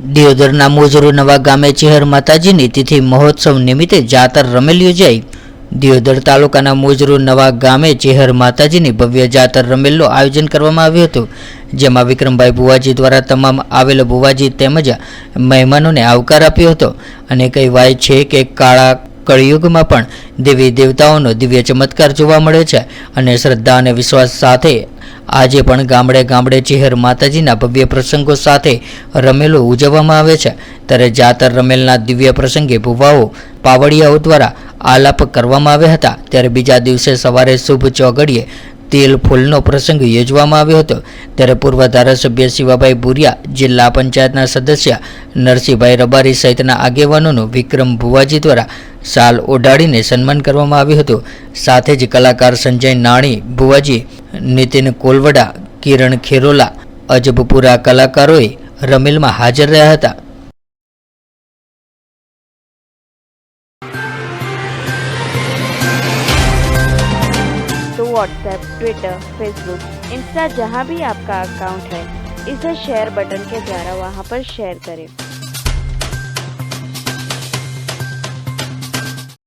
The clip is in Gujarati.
દિયોદરના મોજરૂ નવા ગામે ચેહર માતાજીની તિથિ મહોત્સવ નિમિત્તે જાતર રમેલ યોજાઈ। દિયોદર તાલુકાના મોજરૂ નવા ગામે ચેહર માતાજીની ભવ્ય જાતર રમેલનું આયોજન કરવામાં આવ્યું હતું, જેમાં વિક્રમભાઈ બુવાજી દ્વારા તમામ આવેલ બુવાજી તેમજ મહેમાનોને આવકાર આપ્યો હતો અને કહેવાય છે કે કાળા કળિયુગમાં પણ દેવી દેવતાઓનો દિવ્ય ચમત્કાર જોવા મળે છે અને શ્રદ્ધા અને વિશ્વાસ સાથે આજે પણ ગામડે ગામડે ચેહર માતાજીના ભવ્ય પ્રસંગો સાથે રમેલો ઉજવવામાં આવે છે। ત્યારે જાતર રમેલના દિવ્ય પ્રસંગે ભુવાઓ પાવડિયાઓ દ્વારા આલાપ કરવામાં આવ્યા હતા। ત્યારે બીજા દિવસે સવારે શુભ ચોઘડિયે તેલ ફૂલનો પ્રસંગ યોજવામાં આવ્યો હતો। ત્યારે પૂર્વ ધારાસભ્ય શિવાભાઈ ભુરિયા, જિલ્લા પંચાયતના સદસ્ય નરસિંહભાઈ રબારી સહિતના આગેવાનોનું વિક્રમ ભુવાજી દ્વારા શાલ ઓઢાડીને સન્માન કરવામાં આવ્યું હતું। સાથે જ કલાકાર સંજય નાણી ભુવાજી, નીતિન કોલવડા, કિરણ ખેરોલા, અજબપુરા કલાકારોએ રમેલમાં હાજર રહ્યા હતા। तो व्हाट्सएप, ट्विटर, फेसबुक, इंस्टा जहाँ भी आपका अकाउंट है, इसे शेयर बटन के द्वारा वहाँ पर शेयर करें।